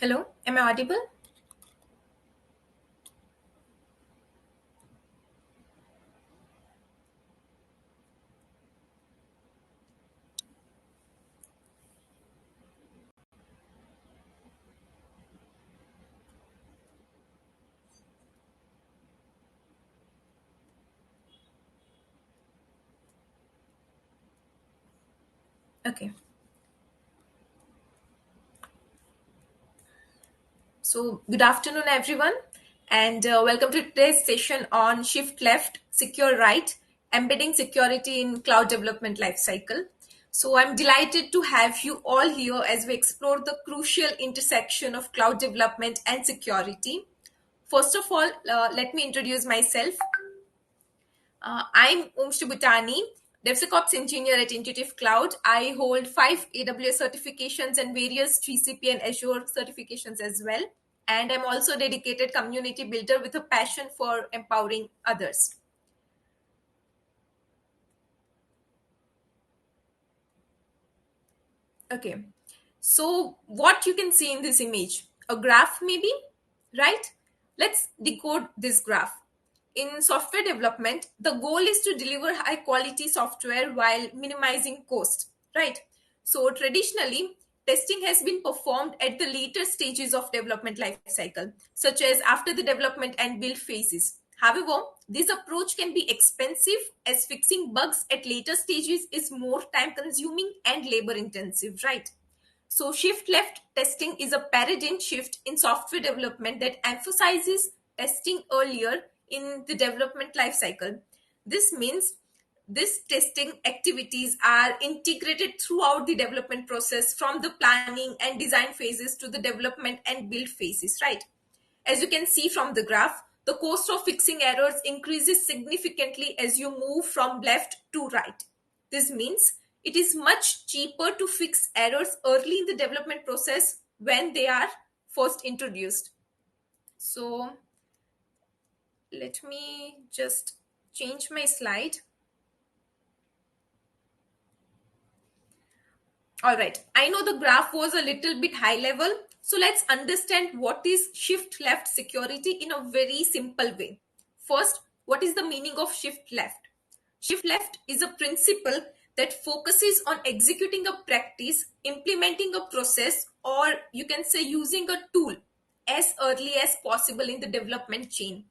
Hello, am I audible? Okay. So, good afternoon, everyone, and welcome to today's session on Shift Left, Secure Right, Embedding Security in Cloud Development Lifecycle. So, I'm delighted to have you all here as we explore the crucial intersection of cloud development and security. First of all, let me introduce myself. I'm Umshti Bhutani, DevSecOps engineer at Intuitive Cloud. I hold 5 AWS certifications and various GCP and Azure certifications as well. And I'm also a dedicated community builder with a passion for empowering others. Okay. So, what you can see in this image? A graph, maybe, right? Let's decode this graph. In software development, the goal is to deliver high quality software while minimizing cost, right? So, traditionally, testing has been performed at the later stages of development life cycle, such as after the development and build phases. However, this approach can be expensive as fixing bugs at later stages is more time consuming and labor intensive, right? So, shift left testing is a paradigm shift in software development that emphasizes testing earlier in the development lifecycle. This means these testing activities are integrated throughout the development process from the planning and design phases to the development and build phases, right? As you can see from the graph, the cost of fixing errors increases significantly as you move from left to right. This means it is much cheaper to fix errors early in the development process when they are first introduced. So let me just change my slide. All right, I know the graph was a little bit high level. So let's understand what is shift left security in a very simple way. First, what is the meaning of shift left? Shift left is a principle that focuses on executing a practice, implementing a process, or you can say using a tool as early as possible in the development chain.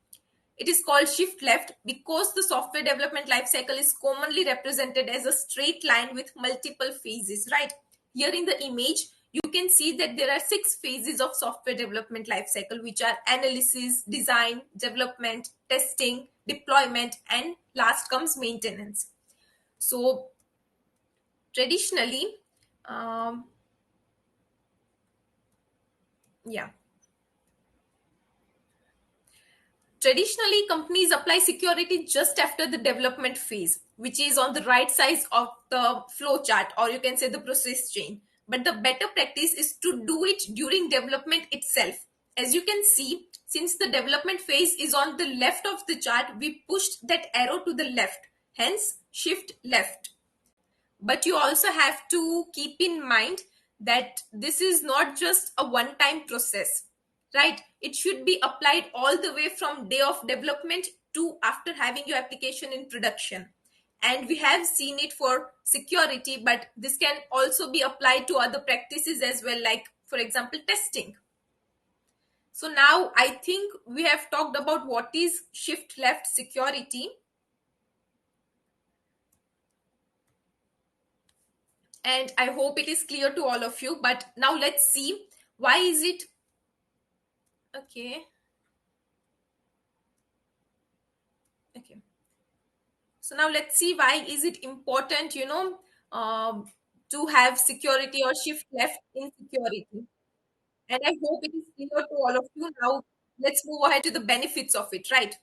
It is called shift left because the software development lifecycle is commonly represented as a straight line with multiple phases, right? Here in the image, you can see that there are 6 phases of software development lifecycle, which are analysis, design, development, testing, deployment, and last comes maintenance. So traditionally, um, yeah. Traditionally, companies apply security just after the development phase, which is on the right side of the flow chart, or you can say the process chain. But the better practice is to do it during development itself. As you can see, since the development phase is on the left of the chart, we pushed that arrow to the left, hence shift left. But you also have to keep in mind that this is not just a one time process, right? It should be applied all the way from day of development to after having your application in production. And we have seen it for security, but this can also be applied to other practices as well, like for example testing. So now I think we have talked about what is shift left security, and I hope it is clear to all of you. But now let's see, why is it okay? Okay. So now let's see, why is it important, to have security or shift left in security. And I hope it is clear to all of you. Now let's move ahead to the benefits of it, right?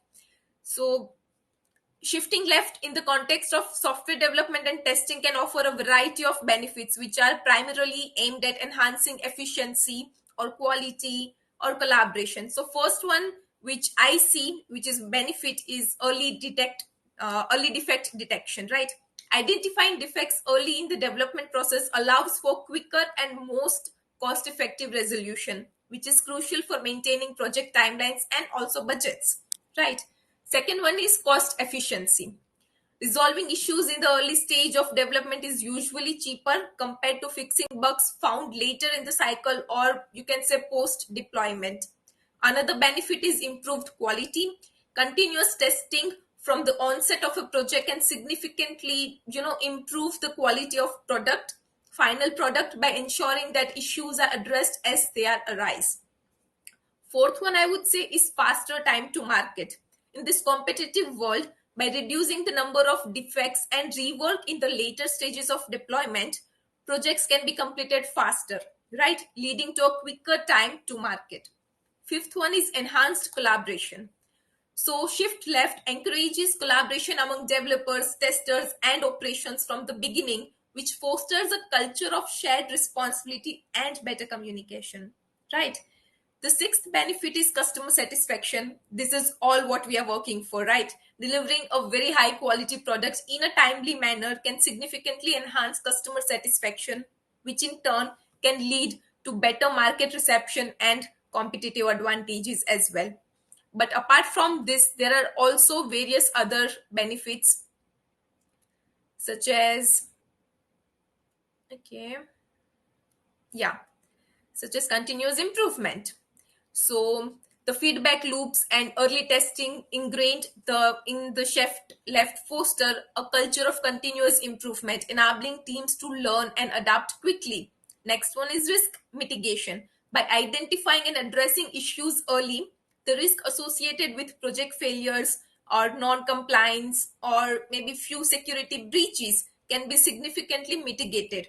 So shifting left in the context of software development and testing can offer a variety of benefits, which are primarily aimed at enhancing efficiency or quality or collaboration. So first one which I see, which is benefit, is early defect detection, right? Identifying defects early in the development process allows for quicker and most cost effective resolution. which is crucial for maintaining project timelines and also budgets, right? Second one is cost efficiency. Resolving issues in the early stage of development is usually cheaper compared to fixing bugs found later in the cycle, or you can say post deployment. Another benefit is improved quality. Continuous testing from the onset of a project can significantly, improve the quality of final product by ensuring that issues are addressed as they are arise. Fourth one I would say is faster time to market. In this competitive world, by reducing the number of defects and rework in the later stages of deployment, projects can be completed faster, right? Leading to a quicker time to market. Fifth one is enhanced collaboration. So, Shift Left encourages collaboration among developers, testers, and operations from the beginning, which fosters a culture of shared responsibility and better communication. Right? The sixth benefit is customer satisfaction. This is all what we are working for, right? Delivering a very high quality product in a timely manner can significantly enhance customer satisfaction, which in turn can lead to better market reception and competitive advantages as well. But apart from this, there are also various other benefits, such as, okay, yeah, such as continuous improvement. So the feedback loops and early testing ingrained in the shift left foster a culture of continuous improvement, enabling teams to learn and adapt quickly. Next one is risk mitigation. By identifying and addressing issues early, the risk associated with project failures or non-compliance or maybe few security breaches can be significantly mitigated.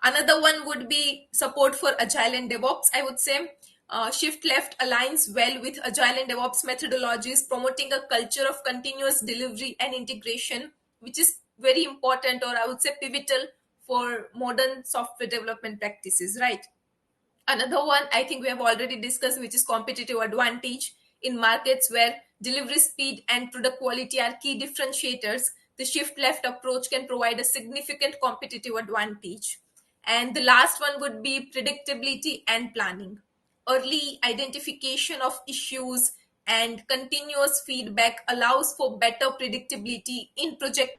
Another one would be support for Agile and DevOps, I would say. Shift Left aligns well with Agile and DevOps methodologies, promoting a culture of continuous delivery and integration, which is very important, or I would say pivotal for modern software development practices, right? Another one I think we have already discussed, which is competitive advantage. In markets where delivery speed and product quality are key differentiators, the shift left approach can provide a significant competitive advantage. And the last one would be predictability and planning. Early identification of issues and continuous feedback allows for better predictability in project.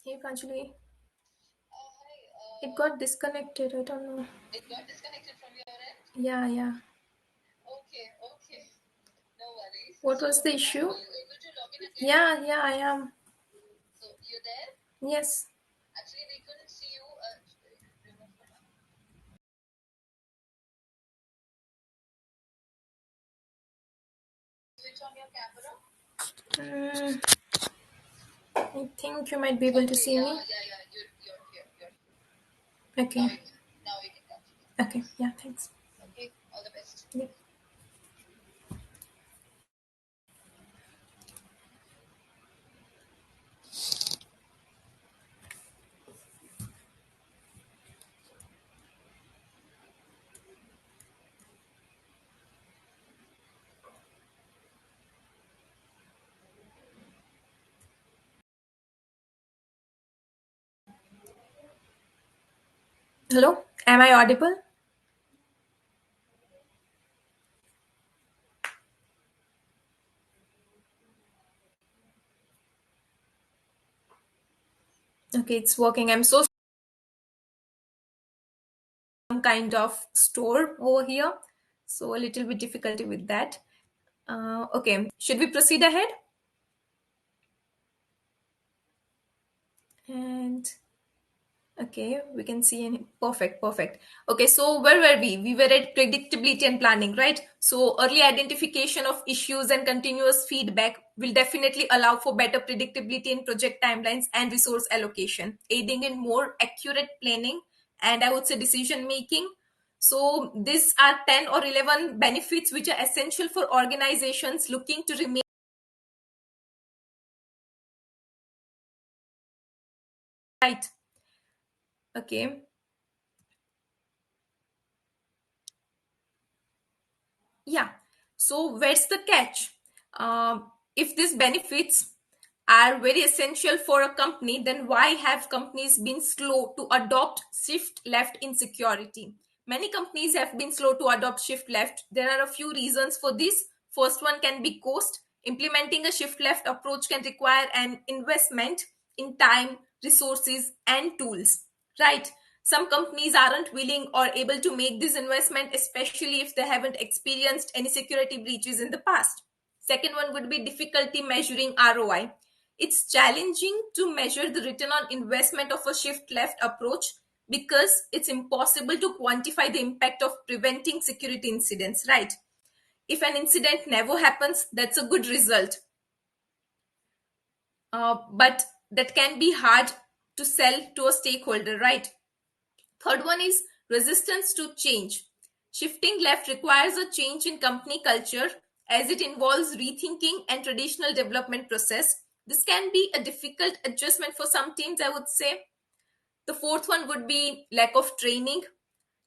Hey, Kanchali, it got disconnected. I don't know. Yeah, yeah. What was the issue? Yeah, yeah, I am. Yes. Mm, I think you might be able to see me. Okay. Okay. Yeah, thanks. Yeah. Hello, am I audible? Okay, it's working. I'm so some kind of store over here, so a little bit difficulty with that. Okay, should we proceed ahead? And okay, we can see any perfect, perfect. Okay, so where were we? We were at predictability and planning, right? So early identification of issues and continuous feedback will definitely allow for better predictability in project timelines and resource allocation, aiding in more accurate planning and I would say decision making. So these are 10 or 11 benefits which are essential for organizations looking to remain right. Okay. Yeah. So where's the catch? If these benefits are very essential for a company, then why have companies been slow to adopt shift left in security? Many companies have been slow to adopt shift left. There are a few reasons for this. First one can be cost. Implementing a shift left approach can require an investment in time, resources, and tools. Right? Some companies aren't willing or able to make this investment, especially if they haven't experienced any security breaches in the past. Second one would be difficulty measuring ROI. It's challenging to measure the return on investment of a shift left approach because it's impossible to quantify the impact of preventing security incidents, right? If an incident never happens, that's a good result. But that can be hard to sell to a stakeholder, right? Third one is resistance to change. Shifting left requires a change in company culture as it involves rethinking and traditional development process. This can be a difficult adjustment for some teams, I would say. The fourth one would be lack of training.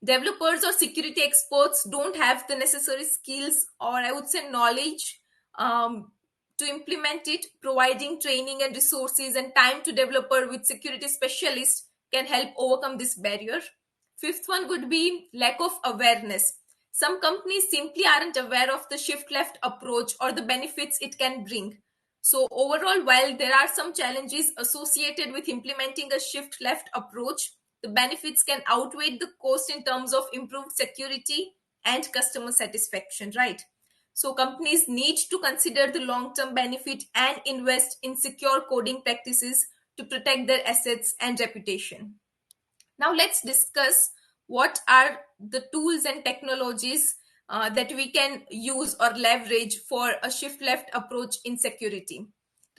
Developers or security experts don't have the necessary skills or I would say knowledge um, to implement it. Providing training and resources and time to developer with security specialists can help overcome this barrier. Fifth one would be lack of awareness. Some companies simply aren't aware of the shift left approach or the benefits it can bring. So overall, while there are some challenges associated with implementing a shift left approach, the benefits can outweigh the cost in terms of improved security and customer satisfaction, right? So companies need to consider the long term benefit and invest in secure coding practices to protect their assets and reputation. Now let's discuss what are the tools and technologies that we can use or leverage for a shift left approach in security.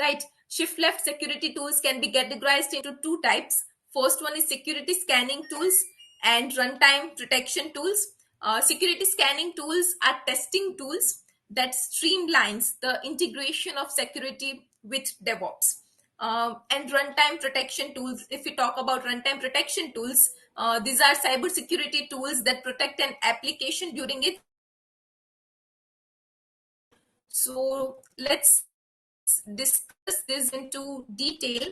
Right? Shift left security tools can be categorized into two types. First one is security scanning tools and runtime protection tools. Security scanning tools are testing tools that streamlines the integration of security with DevOps. And runtime protection tools. If we talk about runtime protection tools, these are cybersecurity tools that protect an application during it. So let's discuss this into detail.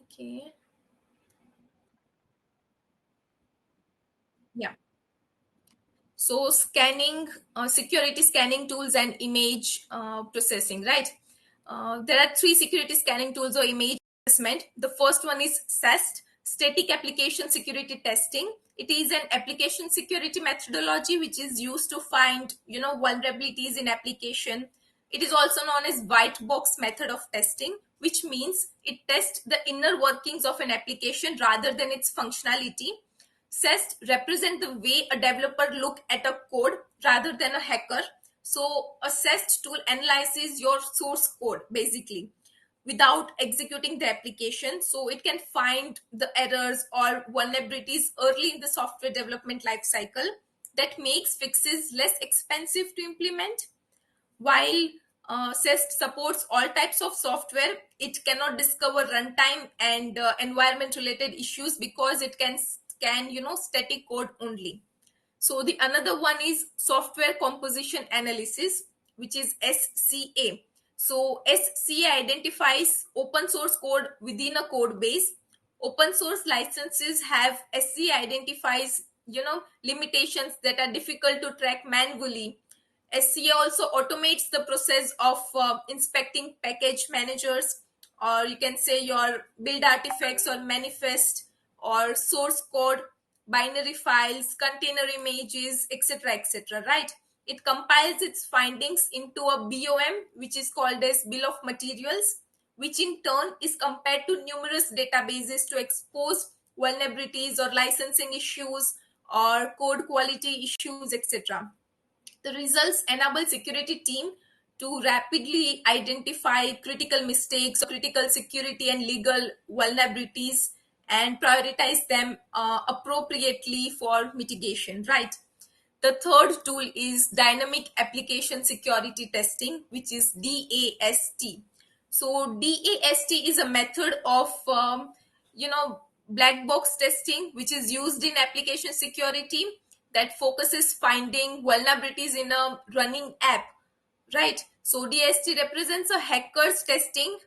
Okay. Yeah. So scanning, security scanning tools and image processing, right? There are three security scanning tools or image assessment. The first one is SAST, Static Application Security Testing. It is an application security methodology which is used to find, vulnerabilities in application. It is also known as white box method of testing, which means it tests the inner workings of an application rather than its functionality. SEST represent the way a developer look at a code rather than a hacker. So a SEST tool analyzes your source code basically without executing the application. So it can find the errors or vulnerabilities early in the software development lifecycle that makes fixes less expensive to implement. While SEST supports all types of software, it cannot discover runtime and environment related issues because it can scan, static code only. So the another one is software composition analysis, which is SCA. So SCA identifies open source code within a code base. Open source licenses have SCA identifies, limitations that are difficult to track manually. SCA also automates the process of inspecting package managers, or you can say your build artifacts or manifest or source code, binary files, container images, etc., etc., right? It compiles its findings into a BOM, which is called as Bill of Materials, which in turn is compared to numerous databases to expose vulnerabilities or licensing issues or code quality issues, etc. The results enable security team to rapidly identify critical mistakes, critical security and legal vulnerabilities, and prioritize them appropriately for mitigation, right? The third tool is dynamic application security testing, which is DAST. So DAST is a method of black box testing, which is used in application security, that focuses finding vulnerabilities in a running app, right? So DST represents a hacker's testing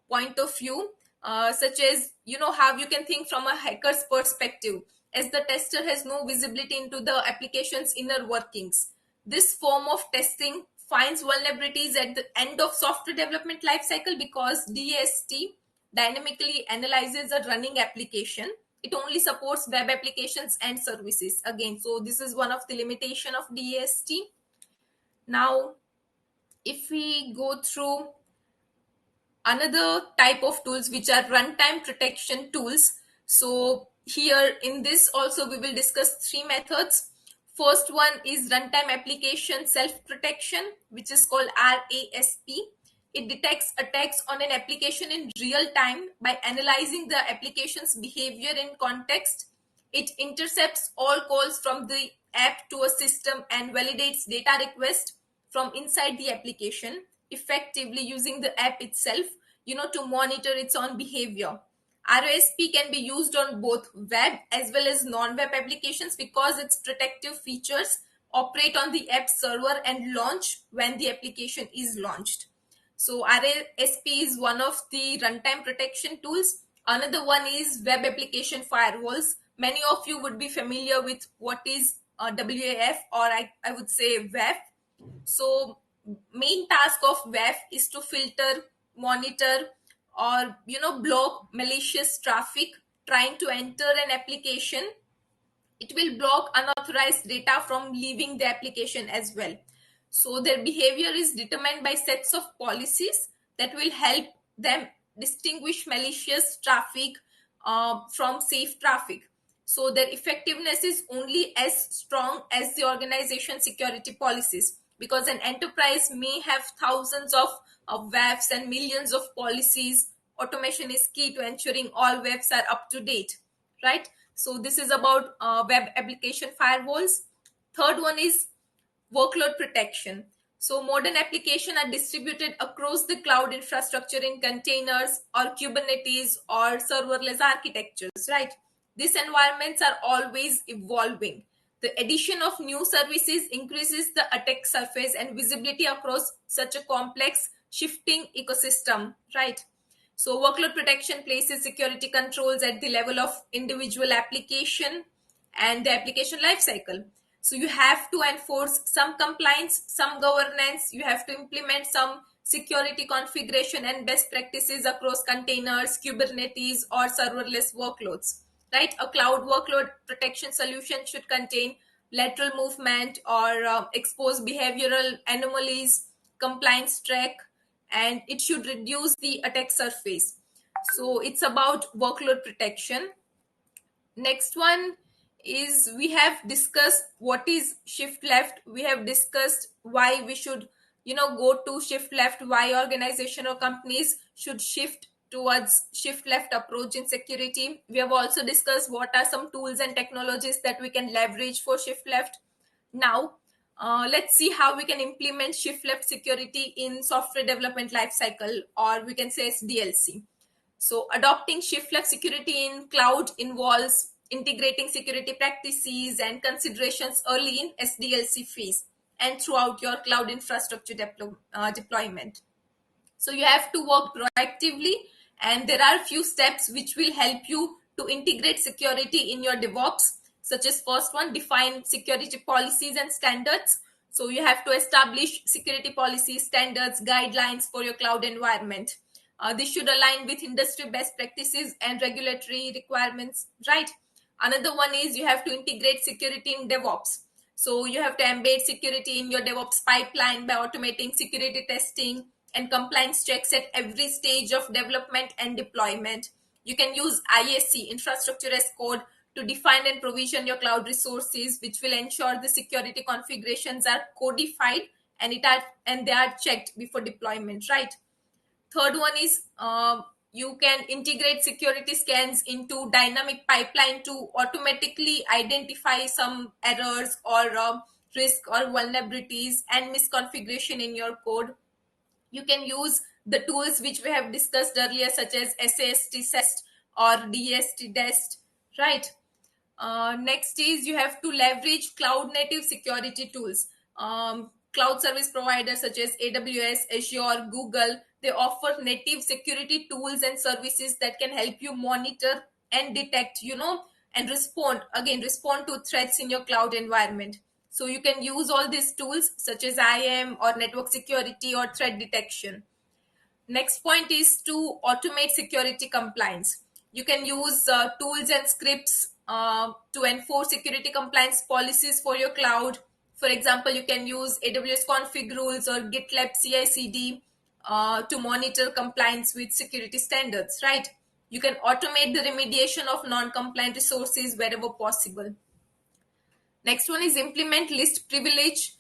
point of view, such as, how you can think from a hacker's perspective, as the tester has no visibility into the application's inner workings. This form of testing finds vulnerabilities at the end of software development lifecycle, because DST dynamically analyzes a running application. It only supports web applications and services again. So this is one of the limitation of DST. Now, if we go through another type of tools, which are runtime protection tools, so here in this also we will discuss three methods. First one is runtime application self protection, which is called RASP. It detects attacks on an application in real time by analyzing the application's behavior in context. It intercepts all calls from the app to a system and validates data requests from inside the application, effectively using the app itself, to monitor its own behavior. ROSP can be used on both web as well as non-web applications, because its protective features operate on the app server and launch when the application is launched. So RASP is one of the runtime protection tools. Another one is web application firewalls. Many of you would be familiar with what is WAF, or I would say WAF. So main task of WAF is to filter, monitor, or block malicious traffic trying to enter an application. It will block unauthorized data from leaving the application as well. So their behavior is determined by sets of policies that will help them distinguish malicious traffic from safe traffic. So their effectiveness is only as strong as the organization security policies, because an enterprise may have thousands of WAFs and millions of policies. Automation is key to ensuring all WAFs are up to date, right? So this is about web application firewalls. Third one is workload protection. So modern applications are distributed across the cloud infrastructure in containers or Kubernetes or serverless architectures, right? These environments are always evolving. The addition of new services increases the attack surface and visibility across such a complex, shifting ecosystem, right? So workload protection places security controls at the level of individual application and the application lifecycle. So you have to enforce some compliance, some governance, you have to implement some security configuration and best practices across containers, Kubernetes, or serverless workloads, right? A cloud workload protection solution should contain lateral movement or expose behavioral anomalies, compliance track, and it should reduce the attack surface. So it's about workload protection. Next one is, we have discussed what is shift left. We have discussed why we should go to shift left, why organization or companies should shift towards shift left approach in security. We have also discussed what are some tools and technologies that we can leverage for shift left. Now let's see how we can implement shift left security in software development lifecycle, or we can say SDLC. So adopting shift left security in cloud involves integrating security practices and considerations early in SDLC phase and throughout your cloud infrastructure deployment. So you have to work proactively, and there are few steps which will help you to integrate security in your DevOps, such as first one, define security policies and standards. So you have to establish security policies, standards, guidelines for your cloud environment. This should align with industry best practices and regulatory requirements, right? Another one is you have to integrate security in DevOps. So you have to embed security in your DevOps pipeline by automating security testing and compliance checks at every stage of development and deployment. You can use ISC, infrastructure as code, to define and provision your cloud resources, which will ensure the security configurations are codified and they are checked before deployment, right? Third one is you can integrate security scans into dynamic pipeline to automatically identify some errors or risk or vulnerabilities and misconfiguration in your code. You can use the tools which we have discussed earlier, such as SAST test or DST test, right? Next is you have to leverage cloud native security tools. Cloud service providers such as AWS, Azure, Google, they offer native security tools and services that can help you monitor and detect, and respond to threats in your cloud environment. So you can use all these tools such as IAM or network security or threat detection. Next point is to automate security compliance. You can use tools and scripts to enforce security compliance policies for your cloud. For example, you can use AWS config rules or GitLab CI/CD to monitor compliance with security standards, right? You can automate the remediation of non-compliant resources wherever possible. Next one is implement least privilege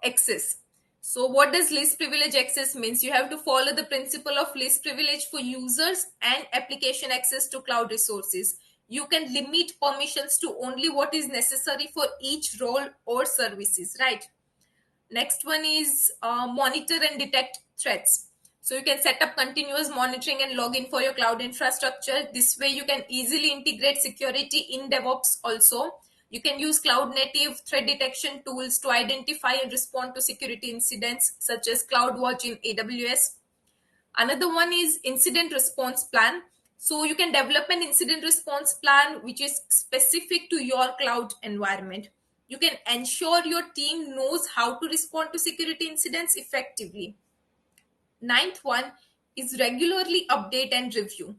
access. So what does least privilege access means? You have to follow the principle of least privilege for users and application access to cloud resources. You can limit permissions to only what is necessary for each role or services, right? Next one is monitor and detect threats. So you can set up continuous monitoring and logging for your cloud infrastructure. This way you can easily integrate security in DevOps also. You can use cloud native threat detection tools to identify and respond to security incidents such as CloudWatch in AWS. Another one is incident response plan. So you can develop an incident response plan which is specific to your cloud environment. You can ensure your team knows how to respond to security incidents effectively. Ninth one is regularly update and review.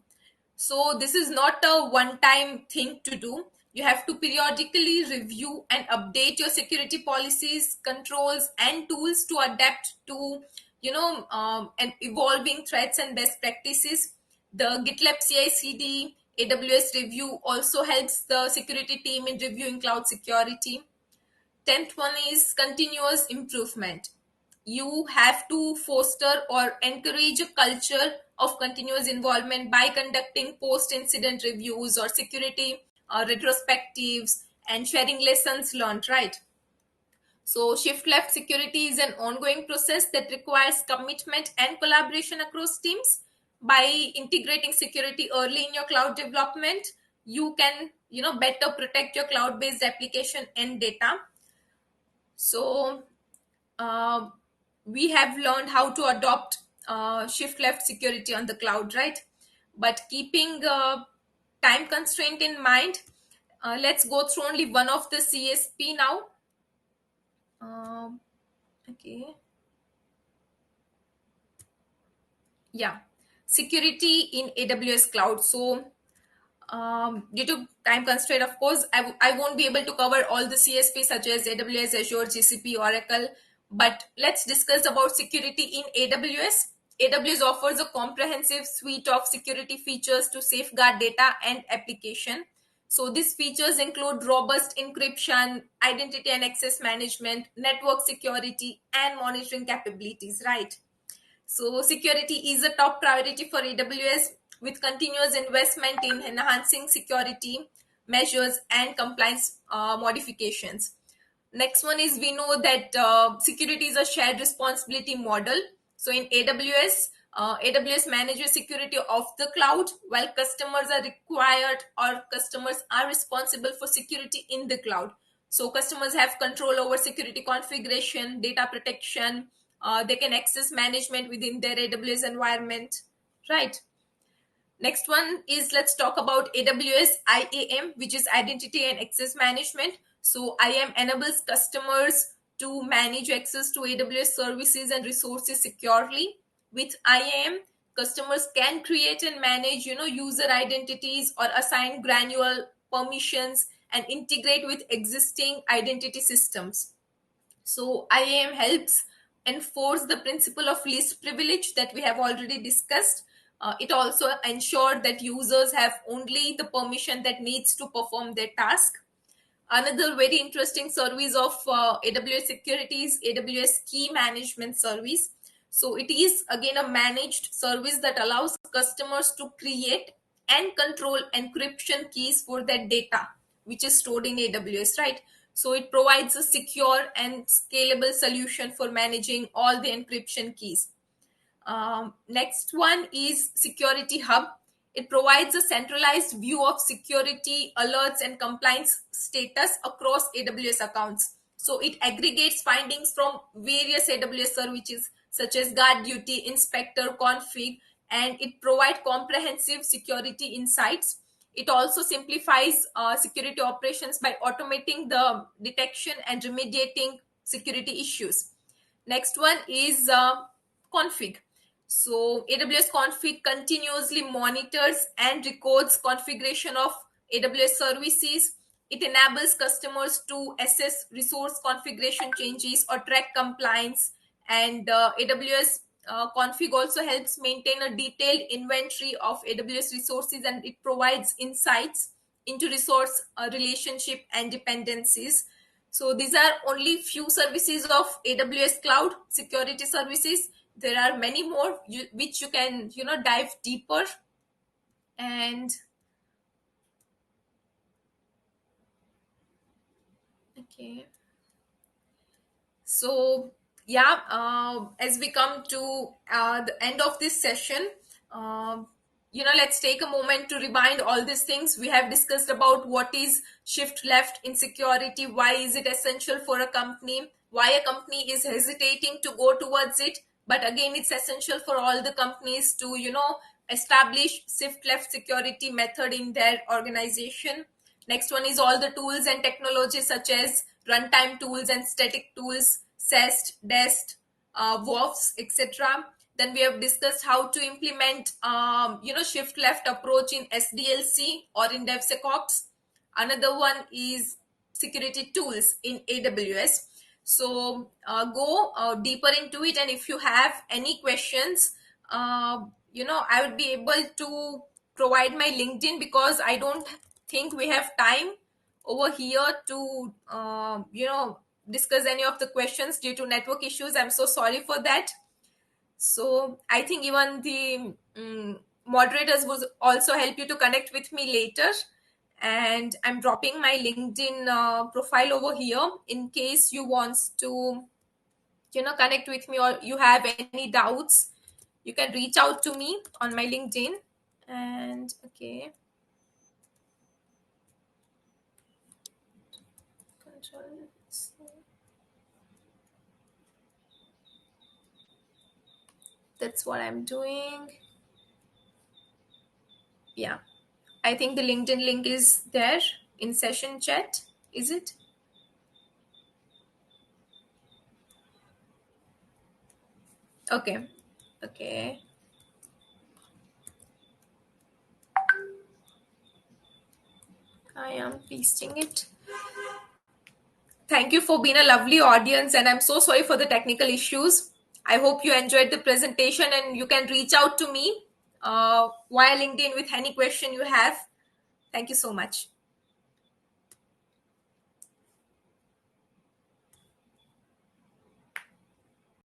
So this is not a one time thing to do. You have to periodically review and update your security policies, controls, and tools to adapt to, and evolving threats and best practices. The GitLab CI/CD AWS review also helps the security team in reviewing cloud security. 10th one is continuous improvement. You have to foster or encourage a culture of continuous involvement by conducting post incident reviews or security retrospectives and sharing lessons learned, right? So shift left security is an ongoing process that requires commitment and collaboration across teams. By integrating security early in your cloud development, you can better protect your cloud based application and data. So uh, we have learned how to adopt shift left security on the cloud, right? But keeping time constraint in mind, let's go through only one of the CSP now. Um, okay. Yeah. Security in AWS cloud. So due to time constraint, of course, I won't be able to cover all the CSP such as AWS, Azure, GCP, Oracle. But let's discuss about security in AWS. AWS offers a comprehensive suite of security features to safeguard data and application. So these features include robust encryption, identity and access management, network security, and monitoring capabilities, right? So security is a top priority for AWS with continuous investment in enhancing security measures and compliance modifications. Next one is we know that security is a shared responsibility model. So in AWS, AWS manages security of the cloud while customers are required or customers are responsible for security in the cloud. So customers have control over security configuration, data protection, They can access management within their AWS environment, right? Next one is, let's talk about AWS IAM, which is Identity and Access Management. So IAM enables customers to manage access to AWS services and resources securely. With IAM, customers can create and manage, user identities or assign granular permissions and integrate with existing identity systems. So IAM helps enforce the principle of least privilege that we have already discussed. It also ensures that users have only the permission that needs to perform their task. Another very interesting service of AWS security is AWS Key Management Service. So it is again a managed service that allows customers to create and control encryption keys for their data, which is stored in AWS, right? So it provides a secure and scalable solution for managing all the encryption keys. Next one is Security Hub. It provides a centralized view of security alerts and compliance status across AWS accounts. So it aggregates findings from various AWS services such as Guard Duty, Inspector, Config, and it provides comprehensive security insights. It also simplifies security operations by automating the detection and remediating security issues. Next one is Config. So AWS Config continuously monitors and records configuration of AWS services. It enables customers to assess resource configuration changes or track compliance. And AWS Config also helps maintain a detailed inventory of AWS resources, and it provides insights into resource relationship and dependencies. So these are only few services of AWS Cloud Security Services. There are many more which you can dive deeper. And okay, so yeah, as we come to the end of this session, let's take a moment to remind all these things we have discussed about. What is shift left in security? Why is it essential for a company? Why a company is hesitating to go towards it? But again, it's essential for all the companies to establish shift left security method in their organization. Next one is all the tools and technologies such as runtime tools and static tools, SEST, DEST, WOFs, etc. Then we have discussed how to implement, shift left approach in SDLC or in DevSecOps. Another one is security tools in AWS. So go deeper into it, and if you have any questions, I would be able to provide my LinkedIn, because I don't think we have time over here to discuss any of the questions due to network issues. I'm so sorry for that. So I think even the moderators will also help you to connect with me later. And I'm dropping my LinkedIn profile over here in case you want to connect with me, or you have any doubts. You can reach out to me on my LinkedIn. And okay, control. That's what I'm doing. Yeah, I think the LinkedIn link is there in session chat. Is it? Okay. Okay. I am pasting it. Thank you for being a lovely audience, and I'm so sorry for the technical issues. I hope you enjoyed the presentation, and you can reach out to me via LinkedIn with any question you have. Thank you so much.